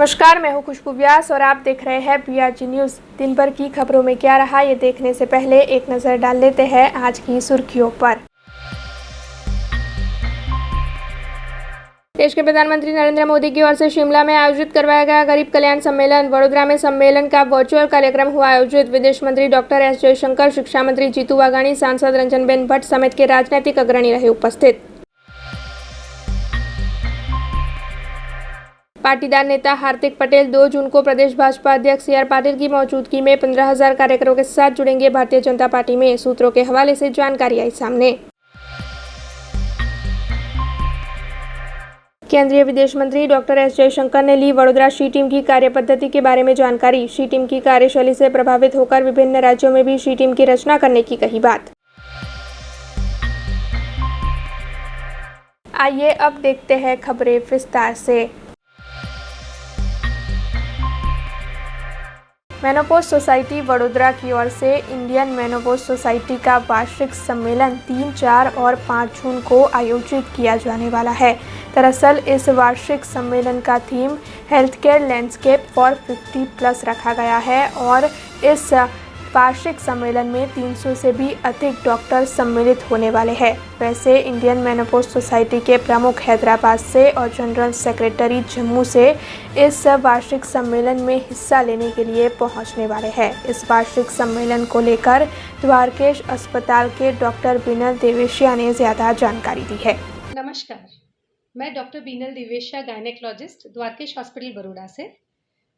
नमस्कार, मैं हूं खुशबू व्यास और आप देख रहे हैं PRG न्यूज़। दिन भर की खबरों में क्या रहा ये देखने से पहले एक नज़र डाल लेते हैं आज की सुर्खियों पर। देश के प्रधानमंत्री नरेंद्र मोदी की ओर से शिमला में आयोजित करवाया गया गरीब कल्याण सम्मेलन। वडोदरा में सम्मेलन का वर्चुअल कार्यक्रम हुआ आयोजित। विदेश मंत्री डॉक्टर एस जयशंकर, शिक्षा मंत्री जीतू वाघानी, सांसद रंजनबेन भट्ट समेत के राजनीतिक अग्रणी रहे उपस्थित। पाटीदार नेता हार्दिक पटेल 2 जून को प्रदेश भाजपा अध्यक्ष CR पाटिल की मौजूदगी में 15,000 कार्यकर्ताओं के साथ जुड़ेंगे भारतीय जनता पार्टी में। सूत्रों के हवाले से जानकारी आई सामने। केंद्रीय विदेश मंत्री डॉक्टर एस जयशंकर ने ली वडोदरा शी टीम की कार्यपद्धति के बारे में जानकारी। शी टीम की कार्यशैली से प्रभावित होकर विभिन्न राज्यों में भी शी टीम की रचना करने की कही बात। आइए अब देखते हैं खबरें विस्तार से। मेनोपॉज सोसाइटी वडोदरा की ओर से इंडियन मेनोपॉज सोसाइटी का वार्षिक सम्मेलन 3, 4 और 5 जून को आयोजित किया जाने वाला है। दरअसल इस वार्षिक सम्मेलन का theme health care landscape for 50+ रखा गया है और इस वार्षिक सम्मेलन में 300 से भी अधिक डॉक्टर सम्मिलित होने वाले हैं। वैसे इंडियन मेनोपॉज सोसाइटी के प्रमुख हैदराबाद से और जनरल सेक्रेटरी जम्मू से इस वार्षिक सम्मेलन में हिस्सा लेने के लिए पहुंचने वाले हैं। इस वार्षिक सम्मेलन को लेकर द्वारकेश अस्पताल के डॉक्टर बीनल देवेशिया ने ज़्यादा जानकारी दी है। नमस्कार, मैं doctor Binal Deveshia, gynaecologist, Dwarkesh hospital Baroda से।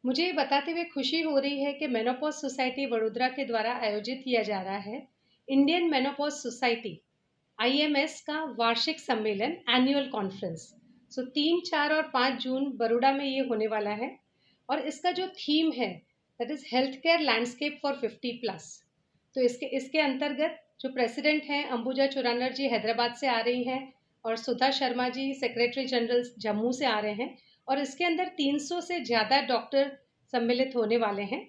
मुझे ये बताते हुए खुशी हो रही है कि मेनोपॉज सोसाइटी वडोदरा के द्वारा आयोजित किया जा रहा है इंडियन मेनोपॉज सोसाइटी IMS का वार्षिक सम्मेलन, एनुअल कॉन्फ्रेंस। 3, 4 और 5 जून बरोड़ा में ये होने वाला है और इसका जो थीम है that is health care landscape for 50+। तो इसके अंतर्गत जो प्रेसिडेंट हैं अंबुजा चुरानर जी हैदराबाद से आ रही हैं और सुधा शर्मा जी सेक्रेटरी जनरल जम्मू से आ रहे हैं और इसके अंदर 300 से ज़्यादा डॉक्टर सम्मिलित होने वाले हैं।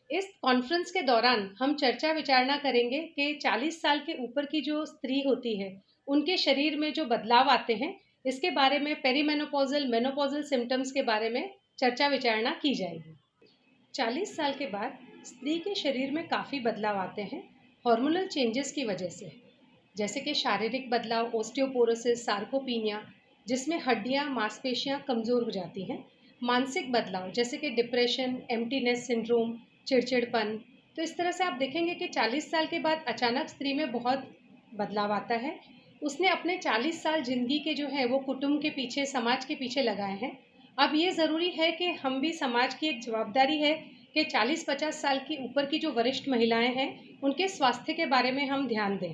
इस कॉन्फ्रेंस के दौरान हम चर्चा विचारणा करेंगे कि 40 साल के ऊपर की जो स्त्री होती है उनके शरीर में जो बदलाव आते हैं, इसके बारे में पेरीमेनोपॉजल, मेनोपॉजल सिम्टम्स के बारे में चर्चा विचारणा की जाएगी। 40 साल के बाद स्त्री के शरीर में काफ़ी बदलाव आते हैं हार्मोनल चेंजेस की वजह से, जैसे कि शारीरिक बदलाव, ओस्टियोपोरोसिस, सार्कोपीनिया, जिसमें हड्डियां, मांसपेशियां कमज़ोर हो जाती हैं। मानसिक बदलाव जैसे कि डिप्रेशन, एम्प्टीनेस सिंड्रोम, चिड़चिड़पन। तो इस तरह से आप देखेंगे कि 40 साल के बाद अचानक स्त्री में बहुत बदलाव आता है। उसने अपने 40 साल ज़िंदगी के जो है वो कुटुंब के पीछे, समाज के पीछे लगाए हैं। अब ये ज़रूरी है कि हम भी, समाज की एक जवाबदारी है कि 40-50 साल की ऊपर की जो वरिष्ठ महिलाएं हैं उनके स्वास्थ्य के बारे में हम ध्यान दें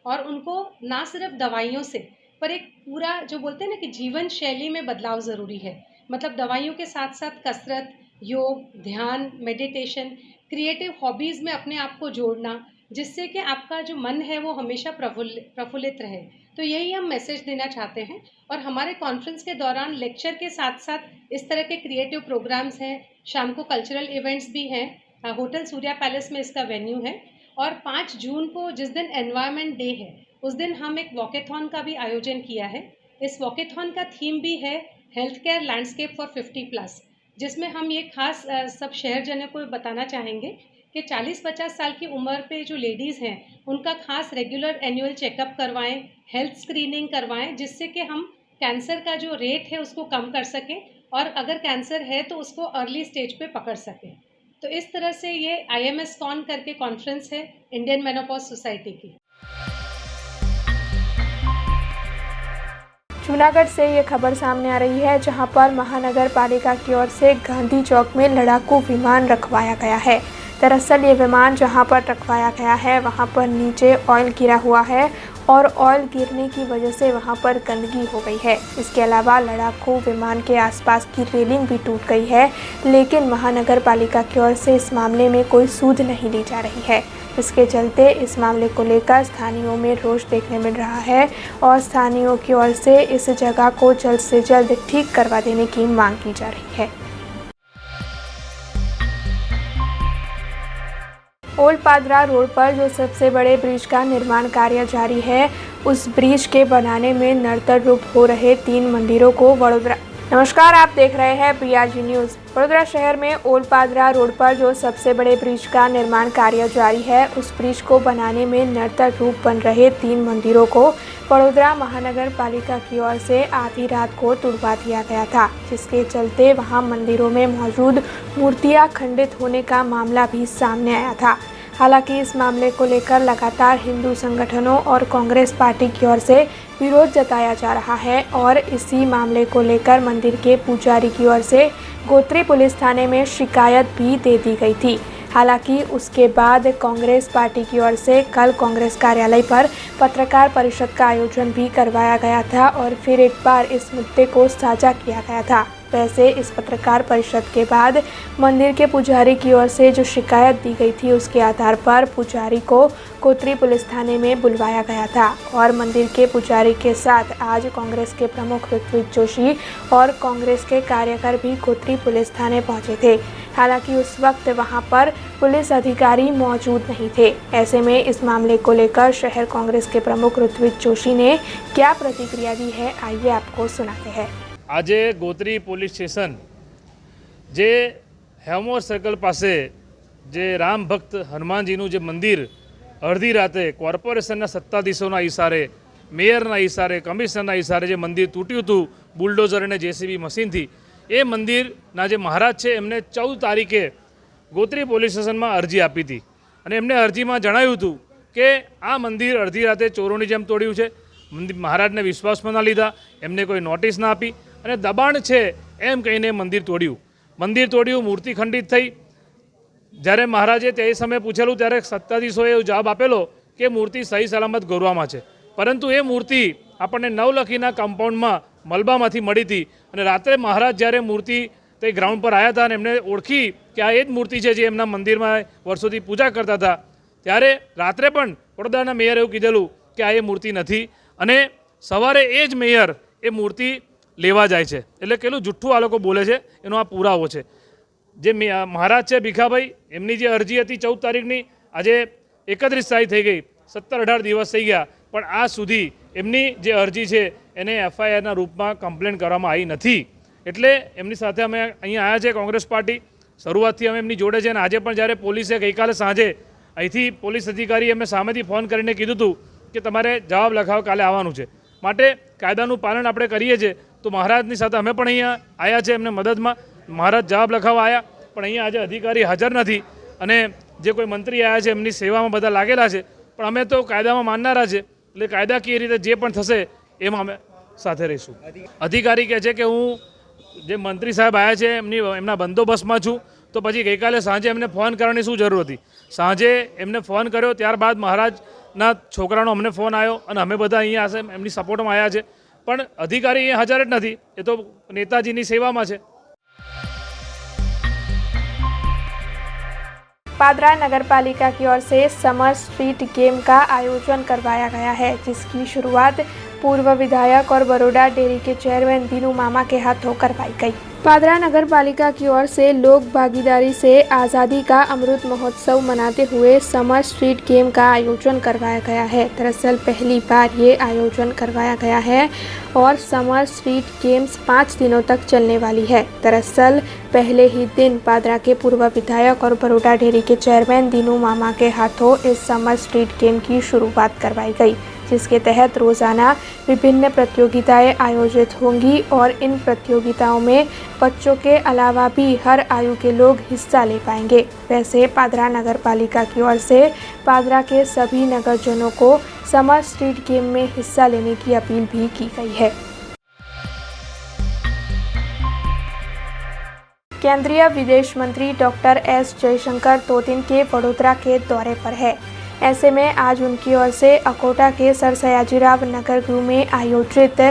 और उनको ना सिर्फ दवाइयों से पर एक पूरा जो बोलते हैं ना कि जीवन शैली में बदलाव ज़रूरी है। मतलब दवाइयों के साथ साथ कसरत, योग, ध्यान, मेडिटेशन, क्रिएटिव हॉबीज़ में अपने आप को जोड़ना, जिससे कि आपका जो मन है वो हमेशा प्रफुल्लित रहे। तो यही हम मैसेज देना चाहते हैं और हमारे कॉन्फ्रेंस के दौरान लेक्चर के साथ साथ इस तरह के क्रिएटिव प्रोग्राम्स हैं। शाम को कल्चरल इवेंट्स भी हैं। होटल सूर्या पैलेस में इसका वेन्यू है और 5 जून को जिस दिन एनवायरनमेंट डे है उस दिन हम एक वॉकेथॉन का भी आयोजन किया है। इस वॉकेथॉन का थीम भी है हेल्थ केयर लैंडस्केप फॉर 50+, जिसमें हम ये खास सब शहरजनों को बताना चाहेंगे कि 40-50 साल की उम्र पे जो लेडीज़ हैं उनका खास रेगुलर एनुअल चेकअप करवाएं, हेल्थ स्क्रीनिंग करवाएं, जिससे कि हम कैंसर का जो रेट है उसको कम कर सकें और अगर कैंसर है तो उसको अर्ली स्टेज पे पकड़ सकें। तो इस तरह से ये IMS कॉन करके कॉन्फ्रेंस है इंडियन मेनोपॉज सोसाइटी की। जूनागढ़ से ये खबर सामने आ रही है, जहां पर महानगर पालिका की ओर से गांधी चौक में लड़ाकू विमान रखवाया गया है। दरअसल ये विमान जहां पर रखवाया गया है वहां पर नीचे ऑयल गिरा हुआ है और ऑयल गिरने की वजह से वहां पर गंदगी हो गई है। इसके अलावा लड़ाकू विमान के आसपास की रेलिंग भी टूट गई है, लेकिन महानगर पालिका की ओर से इस मामले में कोई सूद नहीं ली जा रही है। इसके चलते इस मामले को लेकर स्थानीयों में रोष देखने मिल रहा है और स्थानीयों की ओर से इस जगह को जल्द से जल्द ठीक करवा देने की मांग की जा रही है। ओल्ड पादरा रोड पर जो सबसे बड़े ब्रिज का निर्माण कार्य जारी है, उस ब्रिज के बनाने में नड़तर रूप हो रहे 3 मंदिरों को नमस्कार, आप देख रहे हैं BRG न्यूज़। वडोदरा शहर में ओलपादरा रोड पर जो सबसे बड़े ब्रिज का निर्माण कार्य जारी है, उस ब्रिज को बनाने में नर्तक रूप बन रहे 3 मंदिरों को वडोदरा महानगर पालिका की ओर से आधी रात को तुड़वा दिया गया था, जिसके चलते वहां मंदिरों में मौजूद मूर्तियां खंडित होने का मामला भी सामने आया था। हालांकि इस मामले को लेकर लगातार हिंदू संगठनों और कांग्रेस पार्टी की ओर से विरोध जताया जा रहा है और इसी मामले को लेकर मंदिर के पुजारी की ओर से गोत्री पुलिस थाने में शिकायत भी दे दी गई थी। हालांकि उसके बाद कांग्रेस पार्टी की ओर से कल कांग्रेस कार्यालय पर पत्रकार परिषद का आयोजन भी करवाया गया था और फिर एक बार इस मुद्दे को साझा किया गया था। वैसे इस पत्रकार परिषद के बाद मंदिर के पुजारी की ओर से जो शिकायत दी गई थी, उसके आधार पर पुजारी को कोतरी पुलिस थाने में बुलवाया गया था और मंदिर के पुजारी के साथ आज कांग्रेस के प्रमुख ऋत्विक जोशी और कांग्रेस के कार्यकर भी कोतरी पुलिस थाने पहुंचे थे। हालांकि उस वक्त वहां पर पुलिस अधिकारी मौजूद नहीं थे। ऐसे में इस मामले को लेकर शहर कांग्रेस के प्रमुख ऋत्विक जोशी ने क्या प्रतिक्रिया दी है, आइए आपको सुनाते हैं। આજે ગોત્રી પોલીસ સ્ટેશન જે હેમોર સર્કલ પાસે જે રામ ભક્ત હનુમાનજીનું જે મંદિર અડધી રાતે કોર્પોરેશનના સત્તાધીશોના ઇશારે, મેયરના ઇશારે, કમિશનરના ઇશારે જે મંદિર તૂટ્યું હતું બુલડોઝર અને JCB મશીનથી, એ મંદિરના જે મહારાજ છે એમને 14 તારીખે ગોત્રી પોલીસ સ્ટેશનમાં અરજી આપી હતી અને એમને અરજીમાં જણાવ્યું હતું કે આ મંદિર અડધી રાતે ચોરોની જેમ તોડ્યું છે, મહારાજને વિશ્વાસમાં ના લીધા, એમને કોઈ નોટિસ ના આપી અને દબાણ છે એમ કહીને મંદિર તોડ્યું, મૂર્તિ ખંડિત થઈ। જ્યારે મહારાજે તે સમયે પૂછેલું ત્યારે સત્તાધીશોએ એવો જવાબ આપેલો કે મૂર્તિ સહી સલામત ગોરવામાં છે, પરંતુ એ મૂર્તિ આપણને નવલખીના કમ્પાઉન્ડમાં મલબામાંથી મળી હતી અને રાત્રે મહારાજ જ્યારે મૂર્તિ તે ગ્રાઉન્ડ પર આવ્યા હતા અને એમને ઓળખી કે આ એ જ મૂર્તિ છે જે એમના મંદિરમાં વર્ષોથી પૂજા કરતા હતા, ત્યારે રાત્રે પણ વડોદરાના મેયરે એવું કીધેલું કે આ એ મૂર્તિ નથી અને સવારે એ જ મેયર એ મૂર્તિ લેવા જાય છે। એટલે કેટલું જુઠ્ઠું આ લોકો બોલે છે એનો આ પુરાવો છે। જે મહારાજ છે ભીખાભાઈ, એમની જે અરજી હતી 14 તારીખની, આજે 31 તારીખ થઈ ગઈ, 17-18 દિવસ થઈ ગયા, પણ આ સુધી એમની જે અરજી છે એને FIRના રૂપમાં કમ્પ્લેન કરવામાં આવી નથી। એટલે એમની સાથે અમે અહીંયા આવ્યા છે કોંગ્રેસ પાર્ટી, શરૂઆતથી અમે એમની જોડે છે અને આજે પણ જ્યારે પોલીસે ગઈકાલે સાંજે અહીંથી પોલીસ અધિકારી એમને સામેથી ફોન કરીને કીધું હતું કે તમારે જવાબ લખાવ કાલે આવવાનું છે, માટે કાયદાનું પાલન આપણે કરીએ છીએ। તો મહારાજની સાથે અમે પણ અહીંયા આવ્યા છે એમને મદદમાં, મહારાજ જવાબ લખાવવા આવ્યા, પણ અહીંયા આજે અધિકારી હાજર નથી અને જે કોઈ મંત્રી આવ્યા છે એમની સેવામાં બધા લાગેલા છે, પણ અમે તો કાયદામાં માનનારા છે, એટલે કાયદાકીય રીતે જે પણ થશે એમાં અમે સાથે રહીશું। અધિકારી કહે છે કે હું જે મંત્રી સાહેબ આવ્યા છે એમના બંદોબસ્તમાં છું, તો પછી ગઈકાલે સાંજે એમને ફોન કરવાની શું જરૂર હતી? સાંજે એમને ફોન કર્યો, ત્યારબાદ મહારાજના છોકરાનો અમને ફોન આવ્યો અને અમે બધા અહીંયા એમની સપોર્ટમાં આવ્યા છે, પણ અધિકારી અહીંયા હાજર જ નથી, એ તો નેતાજીની સેવામાં છે। पादरा नगर पालिका की ओर से समर स्ट्रीट गेम का आयोजन करवाया गया है, जिसकी शुरुआत पूर्व विधायक और बरोडा डेयरी के चेयरमैन दीनू मामा के हाथों करवाई गई। पादरा नगर पालिका की ओर से लोक भागीदारी से आज़ादी का अमृत महोत्सव मनाते हुए समर स्ट्रीट गेम का आयोजन करवाया गया है। दरअसल पहली बार ये आयोजन करवाया गया है और समर स्ट्रीट गेम्स 5 दिनों तक चलने वाली है। दरअसल पहले ही दिन पादरा के पूर्व विधायक और बरोडा डेयरी के चेयरमैन दीनू मामा के हाथों इस समर स्ट्रीट गेम की शुरुआत करवाई गई, जिसके तहत रोज़ाना विभिन्न प्रतियोगिताएं आयोजित होंगी और इन प्रतियोगिताओं में बच्चों के अलावा भी हर आयु के लोग हिस्सा ले पाएंगे। वैसे पादरा नगर पालिका की ओर से पादरा के सभी नगरजनों को समर स्ट्रीट गेम में हिस्सा लेने की अपील भी की गई है। केंद्रीय विदेश मंत्री डॉक्टर S जयशंकर 2 दिन के वडोदरा के दौरे पर है। ऐसे में आज उनकी ओर से अकोटा के सर सयाजीराव नगर गृह में आयोजित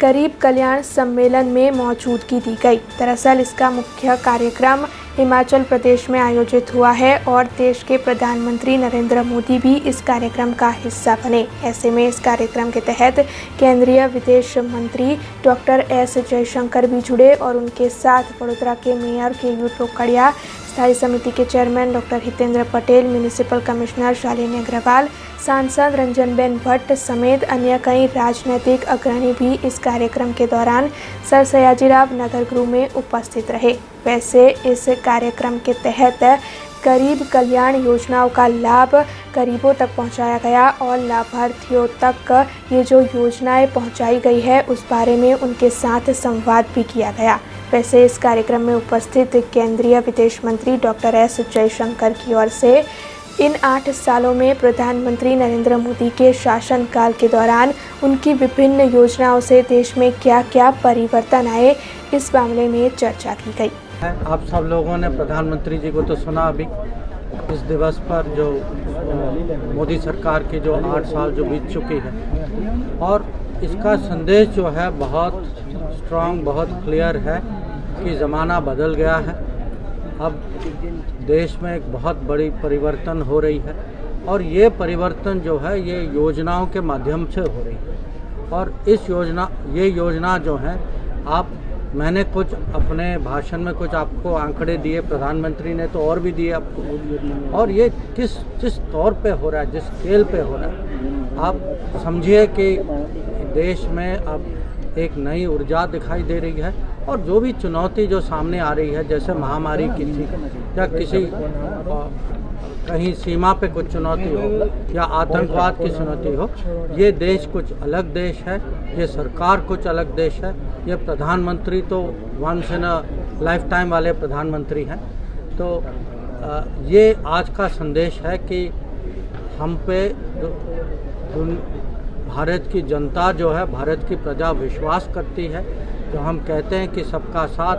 गरीब कल्याण सम्मेलन में मौजूदगी दी गई। दरअसल इसका मुख्य कार्यक्रम हिमाचल प्रदेश में आयोजित हुआ है और देश के प्रधानमंत्री नरेंद्र मोदी भी इस कार्यक्रम का हिस्सा बने। ऐसे में इस कार्यक्रम के तहत केंद्रीय विदेश मंत्री डॉक्टर S जयशंकर भी जुड़े और उनके साथ वडोदरा के मेयर केयू टोकड़िया, स्थायी समिति के chairman doctor Hitendra Patel, municipal commissioner Shalini Agarwal, सांसद रंजनबेन भट्ट समेत अन्य कई राजनीतिक अग्रणी भी इस कार्यक्रम के दौरान सर सयाजीराव नगर गृह में उपस्थित रहे। वैसे इस कार्यक्रम के तहत गरीब कल्याण योजनाओं का लाभ गरीबों तक पहुंचाया गया और लाभार्थियों तक ये जो योजनाएं पहुंचाई गई है उस बारे में उनके साथ संवाद भी किया गया। वैसे इस कार्यक्रम में उपस्थित केंद्रीय विदेश मंत्री डॉक्टर एस जयशंकर की ओर से इन 8 सालों में प्रधानमंत्री नरेंद्र मोदी के शासनकाल के दौरान उनकी विभिन्न योजनाओं से देश में क्या क्या परिवर्तन आए, इस मामले में चर्चा की गई। आप सब लोगों ने प्रधानमंत्री जी को तो सुना अभी इस दिवस पर, जो मोदी सरकार की जो 8 साल जो बीत चुकी है, और इसका संदेश जो है बहुत स्ट्रांग, बहुत क्लियर है कि ज़माना बदल गया है। अब देश में एक बहुत बड़ी परिवर्तन हो रही है और ये परिवर्तन जो है ये योजनाओं के माध्यम से हो रही है। और ये योजना जो है, मैंने कुछ अपने भाषण में कुछ आपको आंकड़े दिए, प्रधानमंत्री ने तो और भी दिए आपको, और ये जिस तौर पे हो रहा है, जिस स्केल पे हो रहा है, आप समझिए कि देश में अब एक नई ऊर्जा दिखाई दे रही है। और जो भी चुनौती जो सामने आ रही है, जैसे महामारी की थी या किसी कहीं सीमा पे कुछ चुनौती हो या आतंकवाद की चुनौती हो, ये देश कुछ अलग देश है, ये सरकार कुछ अलग देश है, ये प्रधानमंत्री तो once in a lifetime वाले प्रधानमंत्री हैं। तो ये आज का संदेश है कि हम पे भारत की जनता जो है, भारत की प्रजा विश्वास करती है। जो हम कहते हैं कि सबका साथ,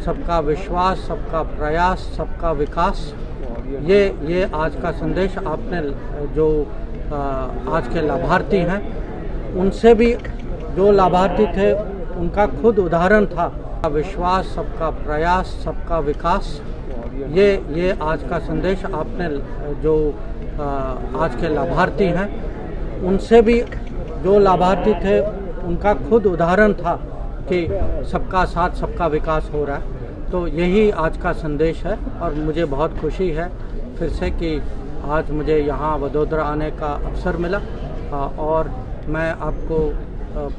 सबका विश्वास, सबका प्रयास, सबका विकास, ये आज का संदेश आपने जो आज के लाभार्थी हैं उनसे भी, जो लाभार्थी थे उनका खुद उदाहरण था। विश्वास, सबका प्रयास, सबका विकास, ये आज का संदेश आपने जो आज के लाभार्थी हैं उनसे भी, जो लाभार्थी थे उनका खुद उदाहरण था कि सबका साथ, सबका विकास हो रहा है। तो यही आज का संदेश है और मुझे बहुत खुशी है फिर से कि आज मुझे यहाँ वडोदरा आने का अवसर मिला। और मैं आपको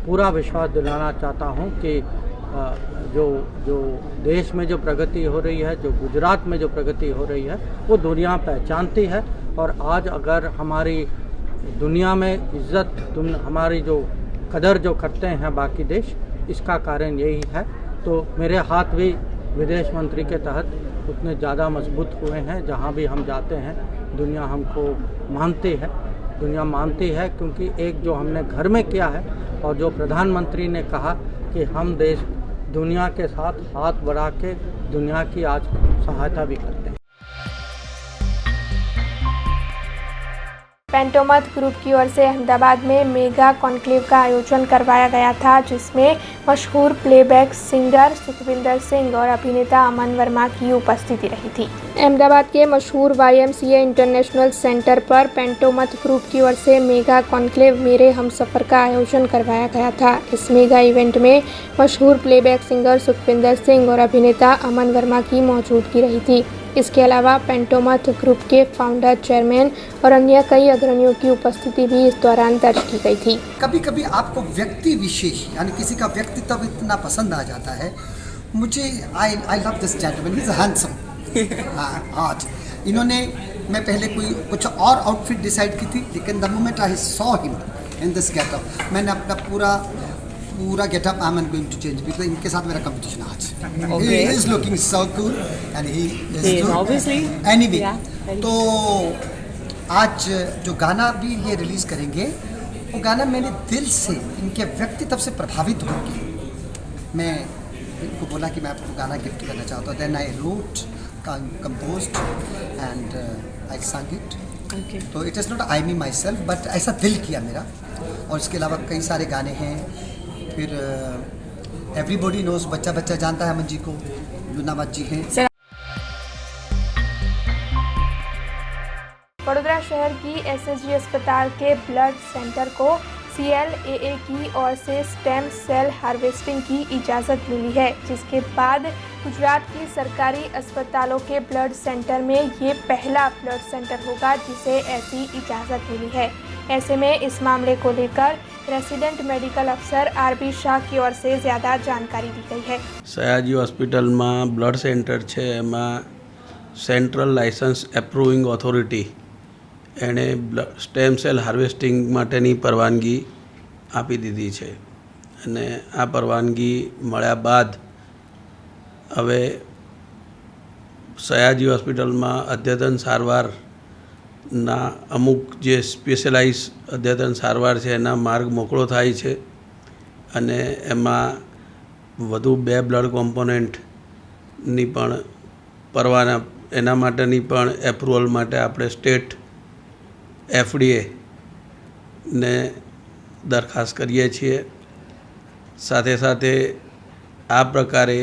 पूरा विश्वास दिलाना चाहता हूँ कि जो देश में जो प्रगति हो रही है, जो गुजरात में जो प्रगति हो रही है, वो दुनिया पहचानती है। और आज अगर हमारी दुनिया में इज्जत, हमारी जो कदर जो करते हैं बाकी देश, इसका कारण यही है। तो मेरे हाथ भी विदेश मंत्री के तहत उतने ज़्यादा मजबूत हुए हैं। जहाँ भी हम जाते हैं दुनिया हमको मानती है, दुनिया मानती है, क्योंकि एक जो हमने घर में किया है और जो प्रधानमंत्री ने कहा कि हम देश दुनिया के साथ हाथ बढ़ा के दुनिया की आज सहायता भी करते हैं। पेंटोमथ ग्रुप की ओर से अहमदाबाद में मेगा कॉन्क्लेव का आयोजन करवाया गया था, जिसमें मशहूर प्लेबैक सिंगर सुखविंदर सिंह और अभिनेता अमन वर्मा की उपस्थिति रही थी। अहमदाबाद के मशहूर YMCA इंटरनेशनल सेंटर पर पेंटोमथ ग्रुप की ओर से मेगा कॉन्क्लेव मेरे हमसफ़र का आयोजन करवाया गया था। इस मेगा इवेंट में मशहूर प्लेबैक सिंगर सुखविंदर सिंह और अभिनेता अमन वर्मा की मौजूदगी रही थी। इसके अलावा पेंटोमथ ग्रुप के फाउंडर, चेयरमैन और अन्य कई अग्रणियों की उपस्थिति भी इस दौरान दर्ज की गई थी। कभी कभी आपको व्यक्ति विशेष यानी किसी का व्यक्तित्व इतना पसंद आ जाता है। मुझे I love this gentleman, he is handsome. आज इन्होंने, मैं पहले कुछ और आउटफिट डिसाइड की थी, लेकिन the moment I saw him in this getup, मैंने अपना पूरा getup I am going to change, because इनके साथ मेरा कंपटीशन आज। He is looking so cool and he is obviously anyway. तो आज जो गाना भी ये रिलीज़ करेंगे, वो गाना मैंने दिल से इनके व्यक्तित्व से प्रभावित होकर मैं इनको बोला कि मैं आपको गाना गिफ्ट करना चाहता हूँ। Then I wrote, composed and I sang it। तो it is not I me myself, but ऐसा दिल किया मेरा। और इसके अलावा कई सारे गाने हैं। फिर एवरीबॉडी नोज, बच्चा बच्चा जानता है अमन जी को, लूनावत जी हैं। वडोदरा शहर की SSG अस्पताल के ब्लड सेंटर को CLAA की ओर से स्टेम सेल हार्वेस्टिंग की इजाज़त मिली है, जिसके बाद गुजरात की सरकारी अस्पतालों के ब्लड सेंटर में ये पहला ब्लड सेंटर होगा जिसे ऐसी इजाज़त मिली है। ऐसे में इस मामले को लेकर रेसिडेंट मेडिकल अफसर RB शाह की ओर से ज़्यादा जानकारी दी गई है। સયાજી હોસ્પિટલમાં બ્લડ સેન્ટર છે, એમાં સેન્ટ્રલ લાયસન્સ એપ્રુવિંગ ઓથોરિટી એણે સ્ટેમ સેલ હાર્વેસ્ટિંગ માટેની પરવાનગી આપી દીધી છે અને આ પરવાનગી મળ્યા બાદ હવે સયાજી હોસ્પિટલમાં અદ્યતન સારવારના અમુક જે સ્પેશિયલાઇઝ અદ્યતન સારવાર છે એના માર્ગ મોકળો થાય છે અને એમાં વધુ 2 બ્લડ કોમ્પોનન્ટની પણ પરવાના એના માટેની પણ એપ્રુવલ માટે આપણે સ્ટેટ FDA ને દરખાસ્ત કરીએ છીએ। સાથે સાથે આ પ્રકારે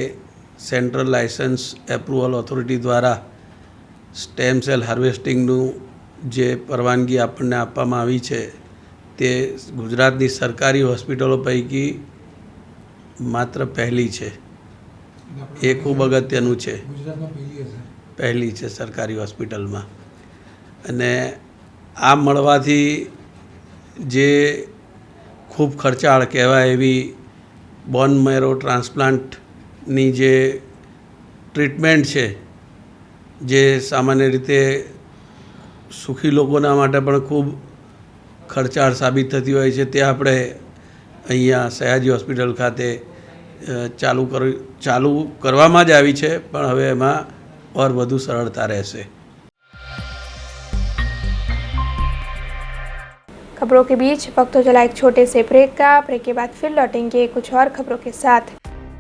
સેન્ટ્રલ લાયસન્સ એપ્રુવલ ઓથોરિટી દ્વારા સ્ટેમ સેલ હાર્વેસ્ટિંગનું જે પરવાનગી આપણને આપવામાં આવી છે તે ગુજરાતની સરકારી હોસ્પિટલો પૈકી માત્ર પહેલી છે। એ ખૂબ અગત્યનું છે, પહેલી છે સરકારી હોસ્પિટલમાં। અને આ મળવાથી જે ખૂબ ખર્ચાળ કહેવાય એવી બોન મેરો ટ્રાન્સપ્લાન્ટની જે ટ્રીટમેન્ટ છે, જે સામાન્ય રીતે સુખી લોકોના માટે પણ ખૂબ ખર્ચાળ સાબિત થતી હોય છે, તે આપણે અહીંયા સયાજી હોસ્પિટલ ખાતે ચાલુ કરવામાં જ આવી છે, પણ હવે એમાં ઓર વધુ સરળતા રહેશે। खबरों के बीच वक्त तो चला एक छोटे से ब्रेक का। ब्रेक के बाद फिर लौटेंगे कुछ और खबरों के साथ।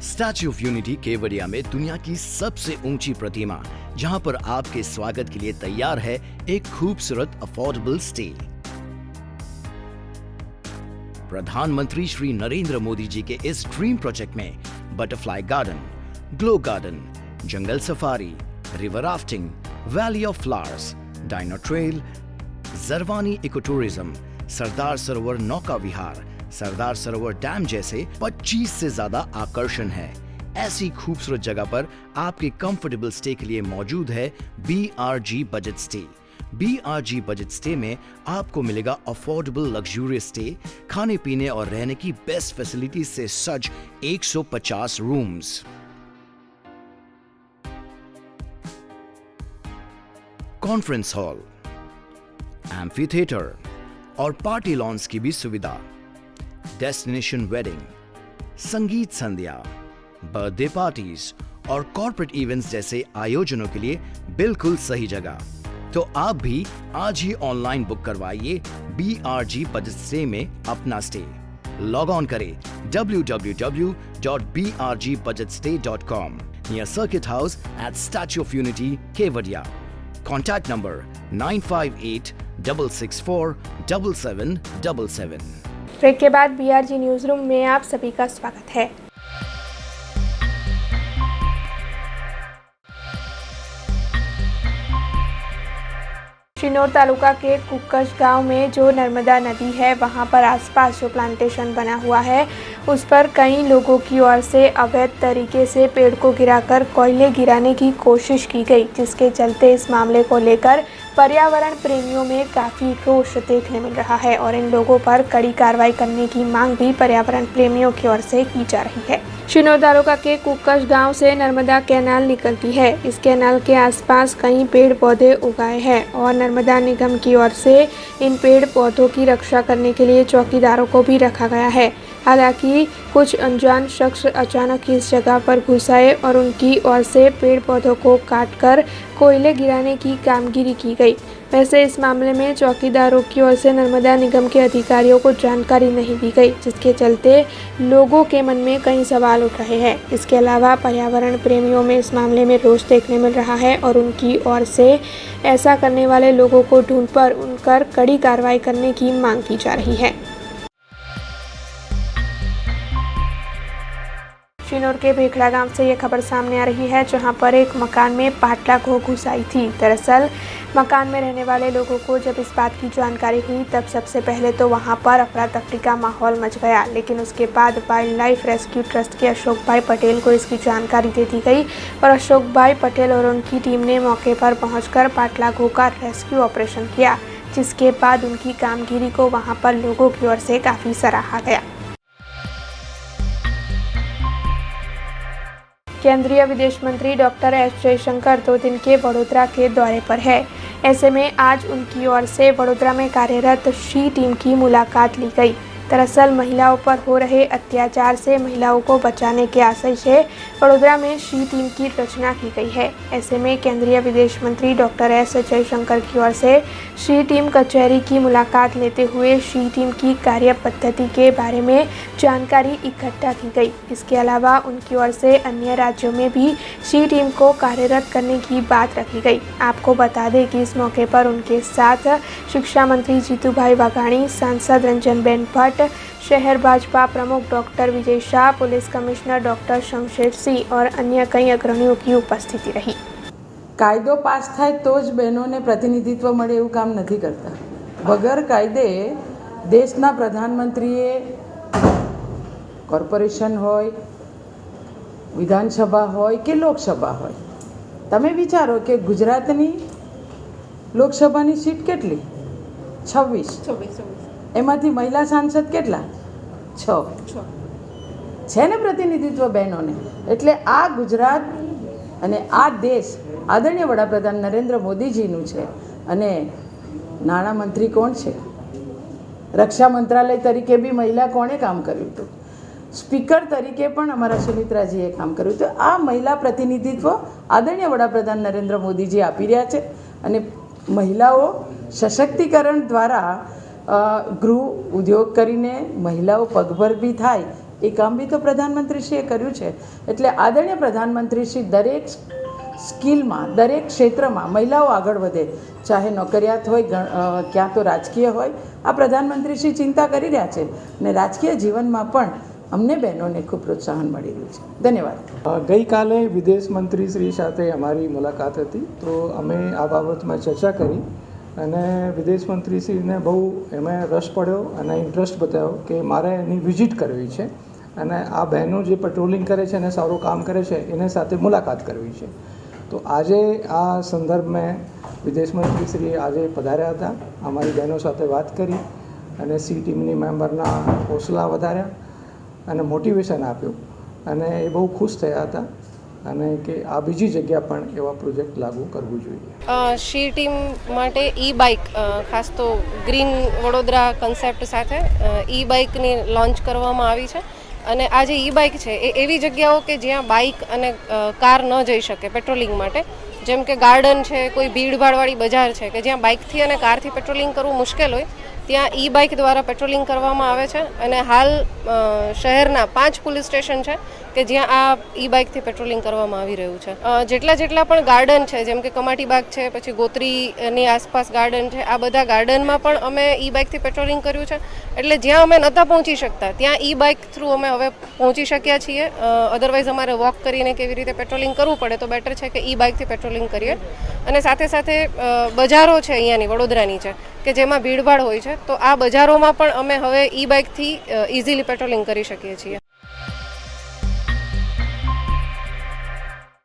स्टैच्यू ऑफ यूनिटी केवड़िया में दुनिया की सबसे ऊंची प्रतिमा, जहां पर आपके स्वागत के लिए तैयार है एक खूबसूरत अफोर्डेबल स्टे। प्रधानमंत्री श्री नरेंद्र मोदी जी के इस ड्रीम प्रोजेक्ट में butterfly garden, glow garden, jungle safari, river rafting, valley of flowers, dino trail, Jarwani eco tourism, Sardar Sarovar नौका विहार, सरदार सरोवर डैम जैसे 25 से ज्यादा आकर्षण है। ऐसी खूबसूरत जगह पर आपके कंफर्टेबल स्टे के लिए मौजूद है BRG budget stay. BRG budget stay में आपको मिलेगा अफोर्डेबल लग्जूरियस स्टे, खाने पीने और रहने की बेस्ट फैसिलिटी से सज्ज 150 rooms. Conference hall, amphi theatre और पार्टी लॉन्स की भी सुविधा, डेस्टिनेशन वेडिंग, संगीत संध्या, बर्थडे पार्टीज और कॉर्पोरेट इवेंट्स जैसे आयोजनों के लिए बिल्कुल सही जगह। तो आप भी आज ही ऑनलाइन बुक करवाइए BRG बजट स्टे में अपना स्टे। लॉग ऑन करें www.brgbudgetstay.com near circuit house at Statue of Unity Kevadia. Contact number 9586647777। Break के बाद BRG न्यूज रूम में आप सभी का स्वागत है। शिनोर तालुका के कुक्कश गांव में जो नर्मदा नदी है, वहां पर आसपास जो प्लांटेशन बना हुआ है उस पर कई लोगों की ओर से अवैध तरीके से पेड़ को गिराकर कोयले गिराने की कोशिश की गई, जिसके चलते इस मामले को लेकर पर्यावरण प्रेमियों में काफ़ी रोष देखने मिल रहा है और इन लोगों पर कड़ी कार्रवाई करने की मांग भी पर्यावरण प्रेमियों की ओर से की जा रही है। शिनोर तालुका के कुक्कश गांव से नर्मदा कैनाल निकलती है। इस कैनाल के आसपास कई पेड़ पौधे उगाए हैं और नर्मदा निगम की ओर से इन पेड़ पौधों की रक्षा करने के लिए चौकीदारों को भी रखा गया है। हालांकि कुछ अनजान शख्स अचानक इस जगह पर घुस आए और उनकी ओर से पेड़ पौधों को काटकर कोयले गिराने की कामगिरी की गई। वैसे इस मामले में चौकीदारों की ओर से नर्मदा निगम के अधिकारियों को जानकारी नहीं दी गई, जिसके चलते लोगों के मन में कई सवाल उठ रहे हैं। इसके अलावा पर्यावरण प्रेमियों में इस मामले में रोष देखने मिल रहा है और उनकी ओर से ऐसा करने वाले लोगों को ढूंढ पर उन पर कड़ी कार्रवाई करने की मांग की जा रही है। बिजनौर के भेखड़ा गांव से ये खबर सामने आ रही है, जहां पर एक मकान में पाटला घों घुस आई थी। दरअसल मकान में रहने वाले लोगों को जब इस बात की जानकारी हुई तब सबसे पहले तो वहां पर अफरा तफरी का माहौल मच गया, लेकिन उसके बाद वाइल्ड लाइफ रेस्क्यू ट्रस्ट के अशोक भाई पटेल को इसकी जानकारी दे दी गई और अशोक भाई पटेल और उनकी टीम ने मौके पर पहुंचकर पाटला घों का रेस्क्यू ऑपरेशन किया, जिसके बाद उनकी कामगिरी को वहां पर लोगों की ओर से काफ़ी सराहा गया। केंद्रीय विदेश मंत्री डॉक्टर एस जयशंकर 2 दिन के वडोदरा के दौरे पर है। ऐसे में आज उनकी ओर से वडोदरा में कार्यरत शी टीम की मुलाकात ली गई। दरअसल महिलाओं पर हो रहे अत्याचार से महिलाओं को बचाने के आशय से वडोदरा में शी टीम की रचना की गई है। ऐसे में केंद्रीय विदेश मंत्री डॉक्टर एस जयशंकर की ओर से शी टीम कचहरी की मुलाकात लेते हुए शी टीम की कार्य पद्धति के बारे में जानकारी इकट्ठा की गई। इसके अलावा उनकी ओर से अन्य राज्यों में भी शी टीम को कार्यरत करने की बात रखी गई। आपको बता दें कि इस मौके पर उनके साथ शिक्षा मंत्री जीतूभाई वाघाणी, सांसद रंजनबेन भट्ट, शहर भाजपा प्रमुख doctor Vijay Shah, police commissioner doctor Shamsher Singh और अन्य कई अग्रણીઓ की उपस्थिति रही। કાયદો પાસ થાય તો જ બહેનોને પ્રતિનિધિત્વ મળે એવું કામ નથી કરતા. વગર કાયદે દેશના પ્રધાનમંત્રીએ કોર્પોરેશન હોય, વિધાનસભા હોય કે લોકસભા હોય, તમે વિચારો કે ગુજરાતની લોકસભાની સીટ કેટલી? 26. એમાંથી મહિલા સાંસદ કેટલા? 6 છે ને પ્રતિનિધિત્વ બહેનોને. એટલે આ ગુજરાત અને આ દેશ આદરણીય વડાપ્રધાન નરેન્દ્ર મોદીજીનું છે. અને નાણામંત્રી કોણ છે? રક્ષા મંત્રાલય તરીકે બી મહિલા કોણે કામ કર્યું હતું? સ્પીકર તરીકે પણ અમારા સુમિત્રાજીએ કામ કર્યું હતું. આ મહિલા પ્રતિનિધિત્વ આદરણીય વડાપ્રધાન નરેન્દ્ર મોદીજી આપી રહ્યા છે. અને મહિલાઓ સશક્તિકરણ દ્વારા ગૃહ ઉદ્યોગ કરીને મહિલાઓ પગભર બી થાય એ કામ બી તો પ્રધાનમંત્રીશ્રીએ કર્યું છે. એટલે આદરણીય પ્રધાનમંત્રીશ્રી દરેક સ્કિલમાં, દરેક ક્ષેત્રમાં મહિલાઓ આગળ વધે, ચાહે નોકરિયાત હોય, ક્યાં તો રાજકીય હોય, આ પ્રધાનમંત્રીશ્રી ચિંતા કરી રહ્યા છે. અને રાજકીય જીવનમાં પણ અમને બહેનોને ખૂબ પ્રોત્સાહન મળી રહ્યું છે. ધન્યવાદ. ગઈકાલે વિદેશ મંત્રી શ્રી સાથે અમારી મુલાકાત હતી, તો અમે આ બાબતમાં ચર્ચા કરી અને વિદેશ મંત્રીશ્રીને બહુ એમાં રસ પડ્યો અને ઇન્ટરેસ્ટ બતાવ્યો કે મારે એની વિઝિટ કરવી છે અને આ બહેનો જે પેટ્રોલિંગ કરે છે અને સારું કામ કરે છે એને સાથે મુલાકાત કરવી છે. તો આજે આ સંદર્ભમાં વિદેશ મંત્રીશ્રી આજે પધાર્યા હતા, અમારી બહેનો સાથે વાત કરી અને સી ટીમની મેમ્બરના હોસલા વધાર્યા અને મોટિવેશન આપ્યું અને એ બહુ ખુશ થયા હતા અને કે આ બીજી જગ્યા પણ એવા પ્રોજેક્ટ લાગુ કરવું જોઈએ. શી ટીમ માટે ઈ બાઇક, ખાસ તો ગ્રીન વડોદરા કન્સેપ્ટ સાથે ઈ બાઇકની લોન્ચ કરવામાં આવી છે. અને આ જે ઈ બાઇક છે એ એવી જગ્યાઓ કે જ્યાં બાઇક અને કાર ન જઈ શકે પેટ્રોલિંગ માટે, જેમ કે ગાર્ડન છે, કોઈ ભીડભાડવાળી બજાર છે કે જ્યાં બાઇકથી અને કારથી પેટ્રોલિંગ કરવું મુશ્કેલ હોય, ત્યાં ઈ બાઇક દ્વારા પેટ્રોલિંગ કરવામાં આવે છે. અને હાલ શહેરના 5 પોલીસ સ્ટેશન છે કે જ્યાં આ ઈ બાઇકથી પેટ્રોલિંગ કરવામાં આવી રહ્યું છે. જેટલા પણ ગાર્ડન છે, જેમ કે કમાટી બાગ છે, પછી ગોત્રીની આસપાસ ગાર્ડન છે, આ બધા ગાર્ડનમાં પણ અમે ઈ બાઇકથી પેટ્રોલિંગ કર્યું છે. એટલે જ્યાં અમે નહોતા પહોંચી શકતા ત્યાં ઈ બાઇક થ્રુ અમે હવે પહોંચી શક્યા છીએ. અધરવાઇઝ અમારે વોક કરીને કેવી રીતે પેટ્રોલિંગ કરવું પડે, તો બેટર છે કે ઈ બાઇકથી પેટ્રોલિંગ કરીએ. અને સાથે સાથે બજારો છે અહીંયાની વડોદરાની છે કે જેમાં ભીડભાડ હોય છે, તો આ બજારોમાં પણ અમે હવે ઈ બાઇકથી ઇઝીલી પેટ્રોલિંગ કરી શકીએ છીએ.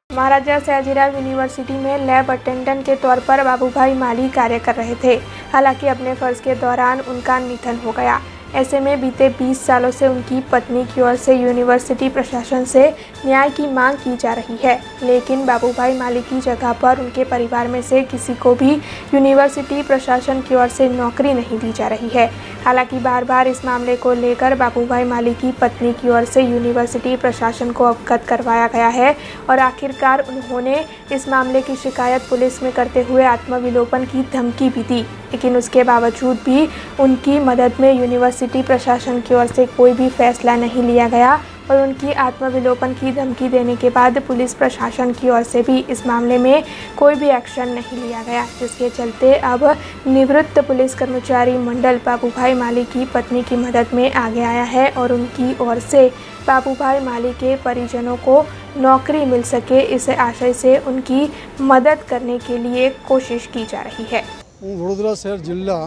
महाराजा सयाजीराव यूनिवर्सिटी में लैब अटेंडेंट के तौर पर बाबूभाई माली कार्य कर रहे थे। हालांकि अपने फर्ज के दौरान उनका निधन हो गया। ऐसे में बीते 20 सालों से उनकी पत्नी की ओर से यूनिवर्सिटी प्रशासन से न्याय की मांग की जा रही है, लेकिन बाबूभाई माली की जगह पर उनके परिवार में से किसी को भी यूनिवर्सिटी प्रशासन की ओर से नौकरी नहीं दी जा रही है। हालांकि बार बार इस मामले को लेकर बाबूभाई माली की पत्नी की ओर से यूनिवर्सिटी प्रशासन को अवगत करवाया गया है और आखिरकार उन्होंने इस मामले की शिकायत पुलिस में करते हुए आत्मविलोपन की धमकी भी दी, लेकिन उसके बावजूद भी उनकी मदद में यूनिवर्सिटी प्रशासन की ओर से कोई भी फैसला नहीं लिया गया और उनकी आत्मविलोपन की धमकी देने के बाद पुलिस प्रशासन की ओर से भी इस मामले में कोई भी एक्शन नहीं लिया गया, जिसके चलते अब निवृत्त पुलिस कर्मचारी मंडल बाबूभाई माली की पत्नी की मदद में आगे आया है और उनकी ओर से बाबूभाई माली के परिजनों को नौकरी मिल सके, इस आशय से उनकी मदद करने के लिए कोशिश की जा रही है। હું વડોદરા શહેર જિલ્લા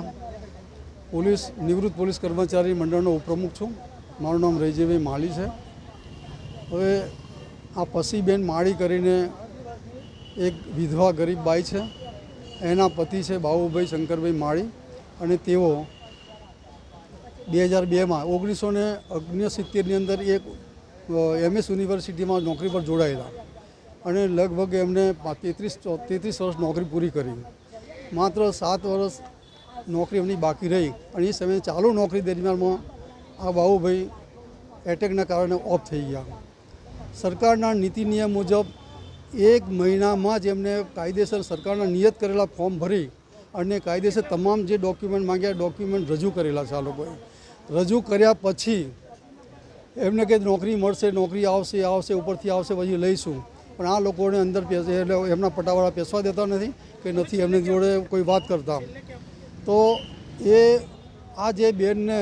પોલીસ નિવૃત્ત પોલીસ કર્મચારી મંડળનો ઉપપ્રમુખ છું। મારું નામ રૈજીભાઈ માળી છે। હવે આ પસીબેન માળી કરીને એક વિધવા ગરીબ બાઈ છે, એના પતિ છે બાબુભાઈ શંકરભાઈ માળી, અને તેઓ 2002માં 1969ની અંદર એક MS યુનિવર્સિટીમાં નોકરી પર જોડાયેલા અને લગભગ એમને 33 વર્ષ નોકરી પૂરી કરી। માત્ર 7 વર્ષ નોકરી એમની બાકી રહી અને એ સમયે ચાલુ નોકરી દરમિયાનમાં આ બાબુભાઈ એટેકના કારણે ઓફ થઈ ગયા। સરકારના નીતિ નિયમ મુજબ 1 મહિનામાં જ એમને કાયદેસર સરકારના નિયત કરેલા ફોર્મ ભરી અને કાયદેસર તમામ જે ડોક્યુમેન્ટ માંગ્યા ડોક્યુમેન્ટ રજૂ કરેલા છે। આ લોકોએ રજૂ કર્યા પછી એમને કે નોકરી મળશે, નોકરી આવશે ઉપરથી આવશે પછી લઈશું, પણ આ લોકોને અંદર એટલે એમના પટાવાળા પેસવા દેતા નથી કે નથી એમની જોડે કોઈ વાત કરતા। તો એ આ જે બેનને